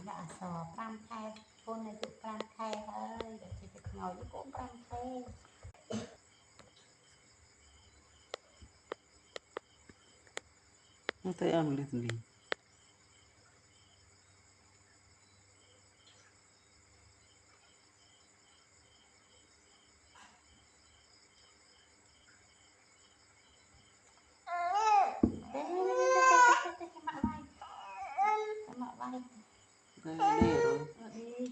đã sò pram khe con này tụ pram khe ơi để chị được ngồi với cô pram khe nó thấy ăn lên gì mẹ vai đây rồi đi